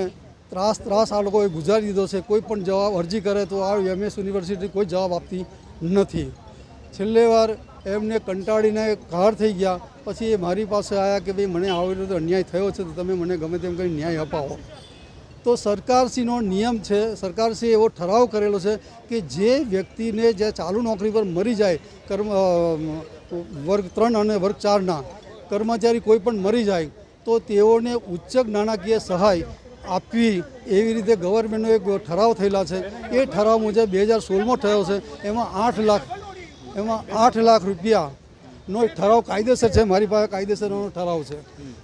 ત્રાસ આ લોકોએ ગુજારી દીધો છે। કોઈ પણ જવાબ અરજી કરે તો આ MS યુનિવર્સિટી કોઈ જવાબ આપતી નથી। છેલ્લે વાર એમને કંટાળીને ઘાર થઈ ગયા, પછી એ મારી પાસે આવ્યા કે ભાઈ મને આવી રીતે અન્યાય થયો છે તો તમે મને ગમે તેમ કરી ન્યાય અપાવો। તો સરકારશ્રીનો નિયમ છે, સરકારશ્રીએ એવો ઠરાવ કરેલો છે કે જે વ્યક્તિને જે ચાલુ નોકરી પર મરી જાય, વર્ગ 3 અને વર્ગ 4ના કર્મચારી કોઈ પણ મરી જાય તો તેઓને ઉચ્ચક નાણાકીય સહાય આપવી, એવી રીતે ગવર્મેન્ટનો એક ઠરાવ થયેલા છે। એ ઠરાવ મુજબ 2016માં થયો છે। એમાં 8 લાખ રૂપિયાનો એક ઠરાવ કાયદેસર છે, મારી પાસે કાયદેસરનો ઠરાવ છે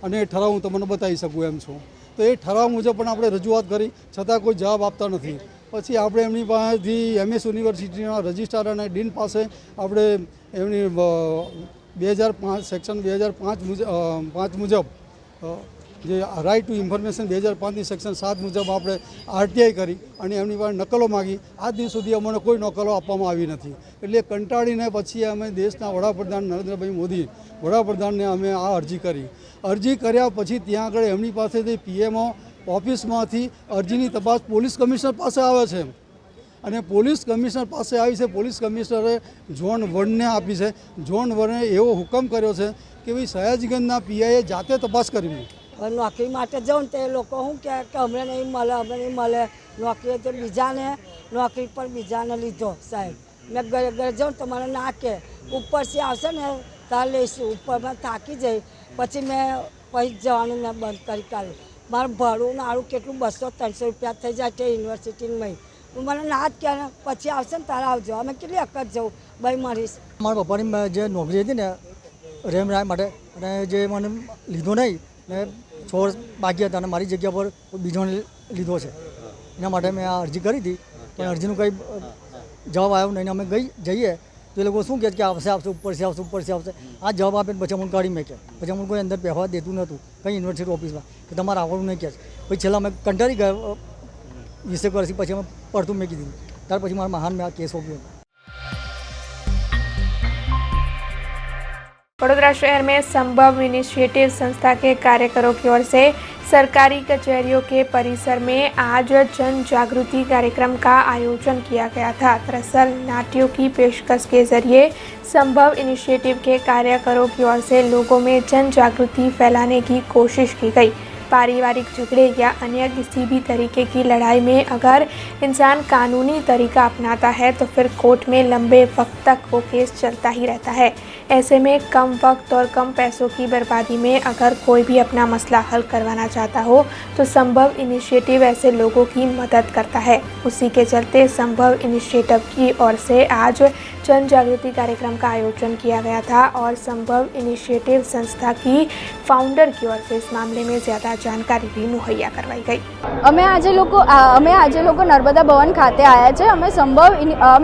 અને એ ઠરાવ હું તમને બતાવી શકું એમ છું। તો એ ઠરાવ મુજબ પણ આપણે રજૂઆત કરી છતાં કોઈ જવાબ આપતા નથી। પછી આપણે એમની પાસેથી MS યુનિવર્સિટીના રજિસ્ટ્રાર અને ડીન પાસે આપણે એમની 2005 સેક્શન 2005 મુજબ જે રાઇટ ટુ ઇન્ફોર્મેશન 2005ની સેક્શન 7 મુજબ આપણે RTI કરી અને એમની પાસે નકલો માગી। આજ દિવસ સુધી અમને કોઈ નકલો આપવામાં આવી નથી। એટલે કંટાળીને પછી અમે દેશના વડાપ્રધાન નરેન્દ્રભાઈ મોદી વડાપ્રધાનને અમે આ અરજી કરી। અરજી કર્યા પછી ત્યાં આગળ એમની પાસેથી PMO ઓફિસમાંથી અરજીની તપાસ પોલીસ કમિશનર પાસે આવે છે અને પોલીસ કમિશનર પાસે આવી છે। પોલીસ કમિશનરે ઝોન 1ને આપી છે। ઝોન 1એ એવો હુકમ કર્યો છે કે ભાઈ સયાજીગંજના PIએ જાતે તપાસ કરવી। નોકરી માટે જાઉં તે લોકો શું કહે કે અમને નહીં મળે નોકરી, તો બીજાને નોકરી પર બીજાને લીધો સાહેબ। મેં ઘરે જાઉં તો મને ના કે ઉપરથી આવશે ને ત્યાં લઈશું, ઉપરમાં થાકી જઈ પછી જવાનું મેં બંધ કરી કાઢ્યું। મારું ભાડું નાડું કેટલું 200-300 રૂપિયા થઈ જાય છે યુનિવર્સિટીમાં। મને ના જ કહે પછી આવશે ને તારે આવજો, અમે કેટલી વખત જવું ભાઈ મારીશ। મારા પપ્પાની જે નોકરી હતી ને રેમ રાય માટે, અને જે મને લીધો નહીં ને 6 વર્ષ બાકી હતા અને મારી જગ્યા પર બીજોને લીધો છે, એના માટે મેં આ અરજી કરી હતી પણ અરજીનું કંઈ જવાબ આવ્યો નહીં। અમે જઈએ તો એ લોકો શું કહે કે આવશે ઉપરથી આવશે। આ જવાબ આપે પછી અમને કાઢી મેં કે પછી અમને કોઈ અંદર બેસવા દેતું નહોતું કંઈ યુનિવર્સિટી ઓફિસમાં કે તમારે આવવાનું નહીં કહે। પછી છેલ્લા અમે કંટાળી ગયા 20 વર્ષથી પછી અમે પડતું મેં કીધું, ત્યાર પછી મારા મહાન મેં આ કેસ સોંપ્યો। वडोदरा शहर में संभव इनिशिएटिव संस्था के कार्यकरों की ओर से सरकारी कचहरियों के परिसर में आज जन जागृति कार्यक्रम का आयोजन किया गया था। दरअसल नाट्यों की पेशकश के जरिए संभव इनिशिएटिव के कार्यकरों की ओर से लोगों में जन जागृति फैलाने की कोशिश की गई। पारिवारिक झगड़े या अन्य किसी भी तरीके की लड़ाई में अगर इंसान कानूनी तरीका अपनाता है तो फिर कोर्ट में लंबे वक्त तक वो केस चलता ही रहता है। ऐसे में कम वक्त और कम पैसों की बर्बादी में अगर कोई भी अपना मसला हल करवाना चाहता हो तो संभव इनिशिएटिव ऐसे लोगों की मदद करता है। उसी के चलते संभव इनिशिएटिव की ओर से आज जन जागृति कार्यक्रम का आयोजन किया गया था और संभव इनिशिएटिव संस्था की फाउंडर की ओर से इस मामले में ज़्यादा जानकारी भी मुहैया करवाई गई। અમે આજે લોકો નર્મદા ભવન ખાતે આવ્યા છે। અમે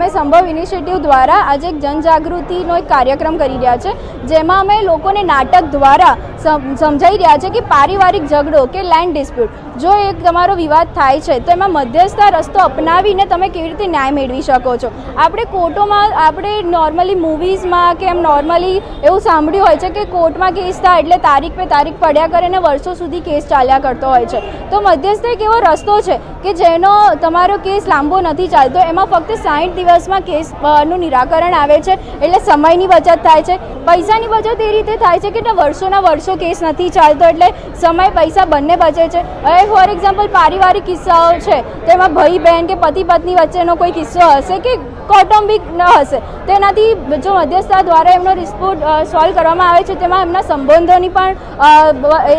સંભવ ઇનિશિયેટિવ દ્વારા આજે એક જનજાગૃતિનો એક કાર્યક્રમ કરી રહ્યા છે, જેમાં અમે લોકોને નાટક દ્વારા સમજાઈ રહ્યા છે કે પારિવારિક ઝઘડો કે લેન્ડ ડિસ્પ્યુટ જો એક તમારો વિવાદ થાય છે તો એમાં મધ્યસ્થ રસ્તો અપનાવીને તમે કેવી રીતે ન્યાય મેળવી શકો છો. આપણે કોર્ટોમાં આપણે નોર્મલી મૂવીઝમાં કે એમ નોર્મલી એવું સાંભળ્યું હોય છે કે કોર્ટમાં કેસ થાય એટલે તારીખ પે તારીખ પડ્યા કરે ને વર્ષો સુધી કેસ ચાલ્યા કરતો હોય છે. તો મધ્યસ્થ એક એવો રસ્તો છે કે જેનો તમારો કેસ લાંબો નથી ચાલતો, એમાં ફક્ત 60 દિવસમાં કેસનું નિરાકરણ આવે છે એટલે સમયની બચત થાય છે, પૈસાની બચત એ રીતે થાય છે કે વર્ષોના વર્ષો કેસ નથી ચાલતો એટલે સમય પૈસા બંને બચે છે. હવે ફોર એક્ઝામ્પલ પારિવારિક કિસ્સાઓ છે તેમાં ભાઈ બહેન કે પતિ પત્ની વચ્ચેનો કોઈ કિસ્સો હશે કે કૌટુંબિક ન હશે, તેનાથી જો મધ્યસ્થતા દ્વારા એમનો ડિસ્પ્યુટ સોલ્વ કરવામાં આવે છે તેમાં એમના સંબંધોની પણ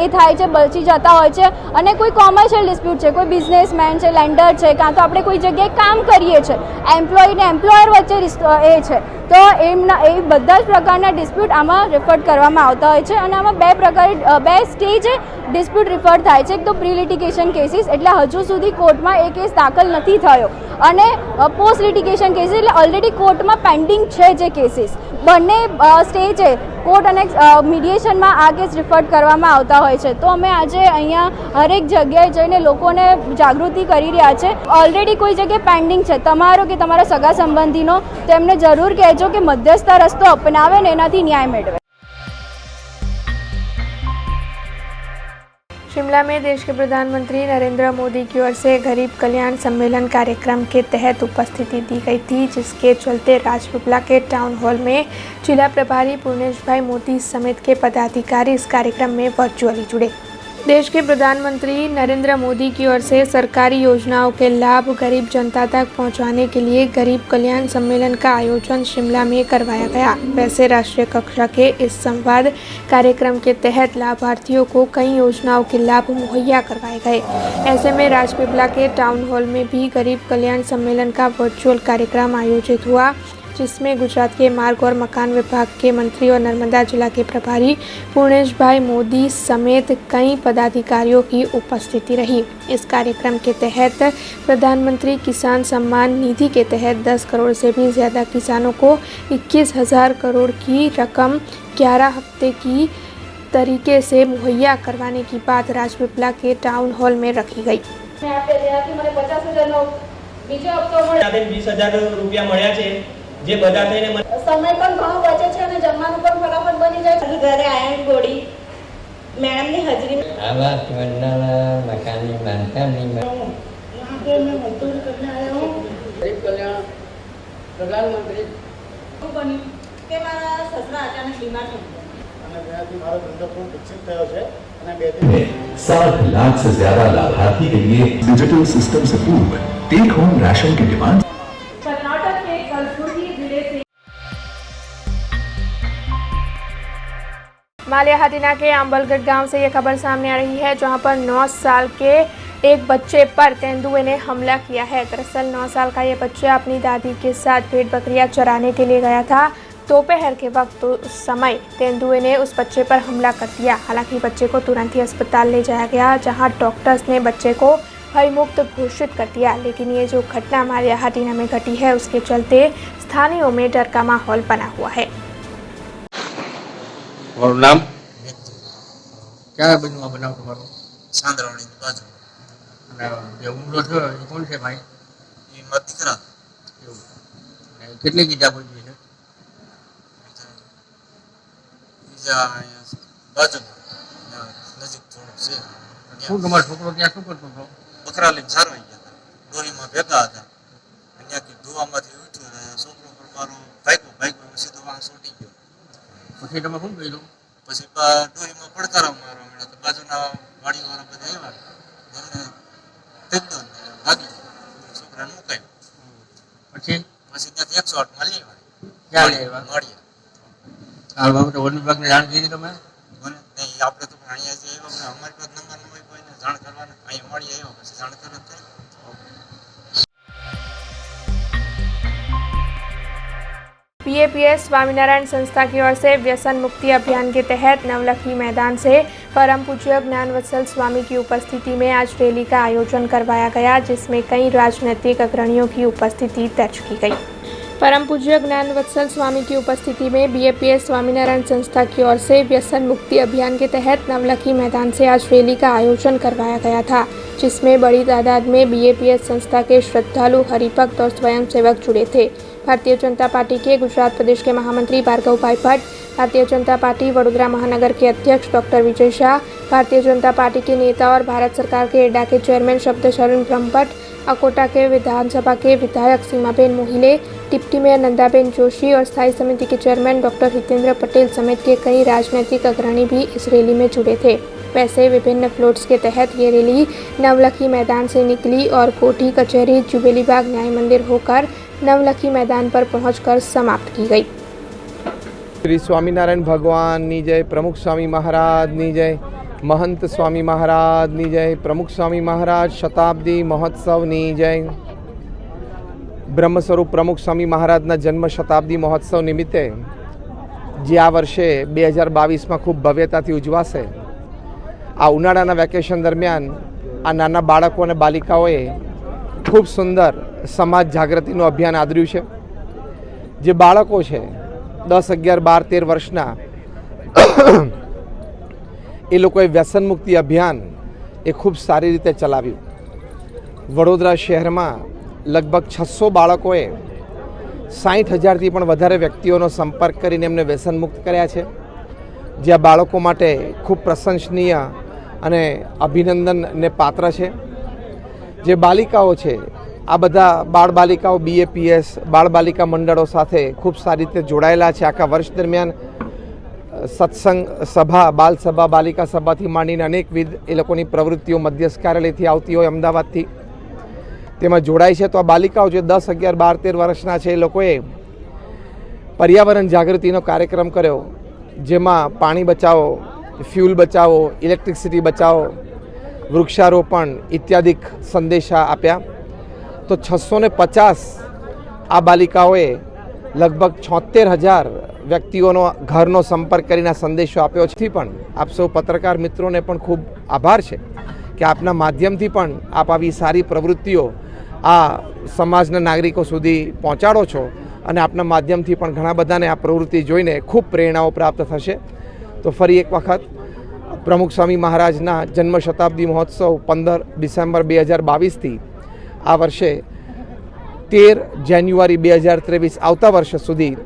એ થાય છે, બચી જતા હોય છે. અને કોઈ કોમર્શિયલ ડિસ્પ્યુટ છે, કોઈ બિઝનેસમેન છે, લેન્ડર છે, કાં તો આપણે કોઈ જગ્યાએ કામ કરીએ છીએ, એમ્પ્લોય ને એમ્પ્લોયર વચ્ચે એ છે, તો એમના એ બધા જ પ્રકારના ડિસ્પ્યુટ આમાં રિફર કરવામાં આવતા હોય છે. અને આમાં બે સ્ટેજે ડિસ્પ્યુટ રિફર થાય છે. એક તો પ્રી લિટિગેશન કેસીસ એટલે હજુ સુધી કોર્ટમાં એ કેસ દાખલ નથી થયો, અને પોસ્ટ લિટિગેશન કેસીસ એટલે ઓલરેડી કોર્ટમાં પેન્ડિંગ છે જે કેસીસ. બંને સ્ટેજે કોર્ટ અને મીડિયેશનમાં આ કેસ રિફર કરવામાં આવતા હોય છે. તો અમે આજે અહીંયા હરેક જગ્યાએ જઈને લોકોને જાગૃતિ કરી રહ્યા છે. ઓલરેડી કોઈ જગ્યાએ પેન્ડિંગ છે તમારો કે તમારા સગા સંબંધીનો, તો એમને જરૂર કહેજો કે મધ્યસ્થ રસ્તો અપનાવે ને એનાથી ન્યાય મેળવે. शिमला में देश के प्रधानमंत्री नरेंद्र मोदी की ओर से गरीब कल्याण सम्मेलन कार्यक्रम के तहत उपस्थिति दी गई थी, जिसके चलते राजपीपला के टाउन हॉल में जिला प्रभारी पूर्णेश भाई मोदी समेत के पदाधिकारी इस कार्यक्रम में वर्चुअली जुड़े. देश के प्रधानमंत्री नरेंद्र मोदी की ओर से सरकारी योजनाओं के लाभ गरीब जनता तक पहुंचाने के लिए गरीब कल्याण सम्मेलन का आयोजन शिमला में करवाया गया. वैसे राष्ट्रीय कक्षा के इस संवाद कार्यक्रम के तहत लाभार्थियों को कई योजनाओं के लाभ मुहैया करवाए गए. ऐसे में राजपीपला के टाउन हॉल में भी गरीब कल्याण सम्मेलन का वर्चुअल कार्यक्रम आयोजित हुआ, जिसमें गुजरात के मार्ग और मकान विभाग के मंत्री और नर्मदा जिला के प्रभारी पूर्णेश भाई मोदी समेत कई पदाधिकारियों की उपस्थिति रही. इस कार्यक्रम के तहत प्रधानमंत्री किसान सम्मान निधि के तहत 10 करोड़ से भी ज़्यादा किसानों को 21,000 करोड़ की रकम 11 हफ्ते की तरीके से मुहैया करवाने की बात राजपीपला के टाउन हॉल में रखी गई. 20,000 રૂપિયા મળ્યા છે, જે બધા થઈને સમય પણ ઘણો બચે છે અને જમવાનું પણ ફટાફટ બની જાય છે. ઘરે આયન ગોળી મેડમની હાજરી આવાસ યોજના મકાનની બાંધકામની यहाँ पे मैं मजदूरी करने आया हूँ. गरीब कल्याण प्रधानमंत्री बनी કે મારા સસરા અચાનક બીમાર થઈ ગયા અને ત્યાંથી મારો ધંધો ખૂબ વિકસિત થયો છે અને 7 लाख से ज्यादा लाभार्थी के लिए डिजिटल सिस्टम से पूर्व टेक होम राशन की डिमांड. कर्नाटक के कलबुर्गी जिले से मालियाहाटीना के आंबलगढ़ गांव से ये खबर सामने आ रही है, जहां पर 9 साल के एक बच्चे पर तेंदुए ने हमला किया है. दरअसल 9 साल का ये बच्चा अपनी दादी के साथ भेड़ बकरियां चराने के लिए गया था. दोपहर के वक्त उस समय तेंदुए ने उस बच्चे पर हमला कर दिया. हालांकि बच्चे को तुरंत ही अस्पताल ले जाया गया, जहां डॉक्टर्स ने बच्चे को भयमुक्त घोषित कर दिया. लेकिन ये जो घटना मालियाहाटीना में घटी है, उसके चलते स्थानीयों में डर का माहौल बना हुआ है. और नाम क्या बनो बनाव तुम्हारो? सांद्रावणी बाजू જે હુમલો થયો એ કોણ છે ભાઈ? એ મારા દીકરા. કેટલી ઈજા પહોંચી છે? ઈજા બાજુ નજીક થોડુંક છે. શું તમારો છોકરો ત્યાં શું કરતો હતો? બકરા લઈને સારવાઈ ગયા હતા, ડોહીમાં ભેગા હતા. અહીંયાથી ધુવામાંથી ઉઠ્યું ને છોકરો પર મારો ભાગ્યો સીધો વાહન છૂટી ગયો. પછી તમે શું કર્યું? પછી ડોહીમાં પડકારા મારવા મળ્યા તો બાજુના વાડીવાળા બધા આવ્યા, એમને તેડ્યો ને ભાગી છોકરાને મુકાયો. પછી ત્યાંથી 108 માં લઈ આવ્યા. ક્યાં લઈ આવ્યા? મળ્યા. આ બાબતે વન વિભાગને જાણ કરી તમે? નહીં, આપણે તો અહીંયા જે આવ્યા અમારી પાસે નંબર ન હોય કોઈને જાણ કરવાના. અહીંયા મળી આવ્યો પછી જાણ કરે થાય. पीएपीएस स्वामीनारायण संस्था की ओर से व्यसन मुक्ति अभियान के तहत नवलखी मैदान से परम पूज्य ज्ञानवत्सल स्वामी की उपस्थिति में आज रैली का आयोजन करवाया गया, जिसमें कई राजनीतिक अग्रणियों की उपस्थिति दर्ज की गई. परम पूज्य ज्ञान वत्सल स्वामी की उपस्थिति में बीएपीएस स्वामीनारायण संस्था की ओर से व्यसन मुक्ति अभियान के तहत नवलखी मैदान से आज रैली का आयोजन करवाया गया था, जिसमें बड़ी तादाद में बीएपीएस संस्था के श्रद्धालु, हरिभक्त और स्वयंसेवक जुड़े थे। भारतीय जनता पार्टी के गुजरात प्रदेश के महामंत्री भार्गवभाई भट्ट, भारतीय जनता पार्टी वडोदरा महानगर के अध्यक्ष डॉक्टर विजय शाह, भारतीय जनता पार्टी के नेता और भारत सरकार के एडा के चेयरमैन शब्दशरण ब्रह्मभट्ट, अकोटा के विधानसभा के विधायक सीमाबेन मोहिले, डिप्टी मेयर नंदाबेन जोशी और स्थायी समिति के चेयरमैन डॉक्टर हितेंद्र पटेल समेत के कई राजनीतिक अग्रणी भी इस रैली में जुड़े थे। वैसे विभिन्न फ्लोट्स के तहत ये रैली नवलखी मैदान से निकली और कोठी कचहरी, जुबेली बाग, न्याय मंदिर होकर नवलखी मैदान पर पहुंचकर समाप्त की गई। श्री स्वामीनारायण भगवाननी जय, प्रमुख स्वामी महाराजनी जय, महंत स्वामी महाराजनी जय, प्रमुख स्वामी महाराज शताब्दी महोत्सवनी जय। બ્રહ્મ સ્વરૂપ પ્રમુખ સ્વામી મહારાજના જન્મ શતાબ્દી મહોત્સવ નિમિત્તે જે આ વર્ષે 2022માં ખૂબ ભવ્યતાથી ઉજવાશે, આ ઉનાળાના વેકેશન દરમિયાન આ નાના બાળકો અને બાલિકાઓએ ખૂબ સુંદર સમાજ જાગૃતિનું અભિયાન આદર્યું છે। જે બાળકો છે 10, 11, 12, 13 વર્ષના, એ લોકોએ વ્યસન મુક્તિ અભિયાન એ ખૂબ સારી રીતે ચલાવ્યું। વડોદરા શહેરમાં लगभग 600 બાળકોએ 60,000થી પણ વધારે વ્યક્તિઓનો સંપર્ક કરીને એમને વ્યસન મુક્ત કર્યા છે, જે આ બાળકો માટે ખૂબ પ્રશંસનીય અને અભિનંદનને પાત્ર છે। જે બાલિકાઓ છે, આ બધા બાળ બાલિકાઓ બીએપીએસ બાળ બાલિકા મંડળો સાથે ખૂબ સારી રીતે જોડાયેલા છે। આખા વર્ષ દરમિયાન સત્સંગ સભા, બાલ સભા, બાલિકા સભાથી માંડીને અનેકવિધ એ લોકોની પ્રવૃત્તિઓ મધ્યસ્થ કાર્યાલયથી આવતી હોય અમદાવાદથી, તેમાં જોડાય છે। તો આ બાલિકાઓ જે 10, 11, 12, 13 વર્ષના છે, એ લોકોએ પર્યાવરણ જાગૃતિનો કાર્યક્રમ કર્યો, જેમાં પાણી બચાવો, ફ્યુલ બચાવો, ઇલેક્ટ્રિસિટી બચાવો, વૃક્ષારોપણ ઇત્યાદિક સંદેશા આપ્યા। તો 650 આ બાલિકાઓએ લગભગ 76,000 વ્યક્તિઓનો ઘરનો સંપર્ક કરીને સંદેશો આપ્યો છે। પણ આપ સૌ પત્રકાર મિત્રોને પણ ખૂબ આભાર છે કે આપના માધ્યમથી પણ આપ આવી સારી પ્રવૃત્તિઓ આ સમાજના નાગરિકો સુધી પહોંચાડો છો અને આપના માધ્યમથી પણ ઘણા બધાને આ પ્રવૃત્તિ જોઈને ખૂબ પ્રેરણાઓ પ્રાપ્ત થશે। તો ફરી એક વખત પ્રમુખ સ્વામી મહારાજના જન્મ શતાબ્દી મહોત્સવ 15 ડિસેમ્બર 2022થી આ વર્ષે 13 જાન્યુઆરી 2023 આવતા વર્ષ સુધી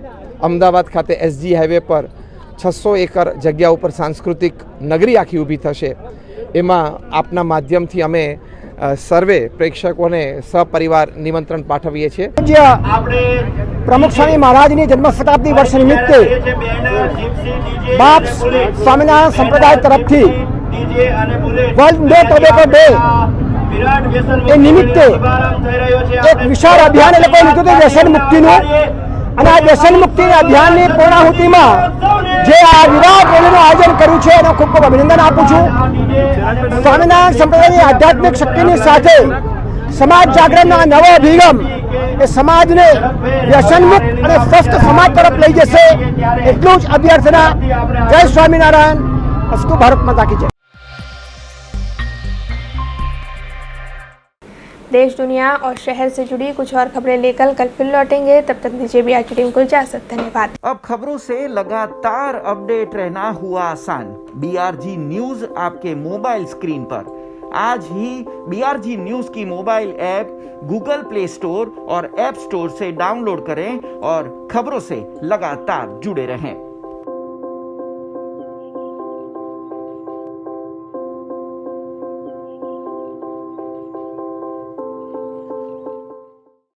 અમદાવાદ ખાતે એસજી હાઈવે પર 600 એકર જગ્યા ઉપર સાંસ્કૃતિક નગરી આખી ઊભી થશે। એમાં આપના માધ્યમથી અમે સર્વે પ્રેક્ષકોને સપરિવાર નિમંત્રણ પાઠવીએ છીએ। પ્રમુખ સ્વામી મહારાજની જન્મ શતાબ્દી વર્ષ નિમિત્તે બાપ સ્વામિનારાયણ સંપ્રદાય તરફથી વર્લ્ડ નો ટોબેકો ડે એ નિમિત્તે એક વિશાળ અભિયાન એ લોકોએ લીધું હતું વ્યસન મુક્તિનું, અને આ વ્યસન મુક્તિ અભિયાનની પૂર્ણાહુતિમાં જે આ વિરાટ રેલીનું આયોજન કર્યું છે એનો ખૂબ ખૂબ અભિનંદન આપું છું। સ્વામિનારાયણ સંપ્રદાયની આધ્યાત્મિક શક્તિની સાથે સમાજ જાગરણનો આ નવો અભિગમ એ સમાજને વ્યસનમુક્ત અને સ્વસ્થ સમાજ તરફ લઈ જશે, એટલું જ અભ્યર્થના। જય સ્વામિનારાયણ, અસ્તુ ભારત માતા કી જય। देश, दुनिया और शहर से जुड़ी कुछ और खबरें लेकर कल फिर लौटेंगे। तब तक दीजिए भी आज की टीम को इजाजत। धन्यवाद। अब खबरों से लगातार अपडेट रहना हुआ आसान। बीआरजी न्यूज आपके मोबाइल स्क्रीन पर। आज ही बीआरजी न्यूज की mobile app Google play store और ऐप स्टोर से डाउनलोड करें और खबरों से लगातार जुड़े रहें।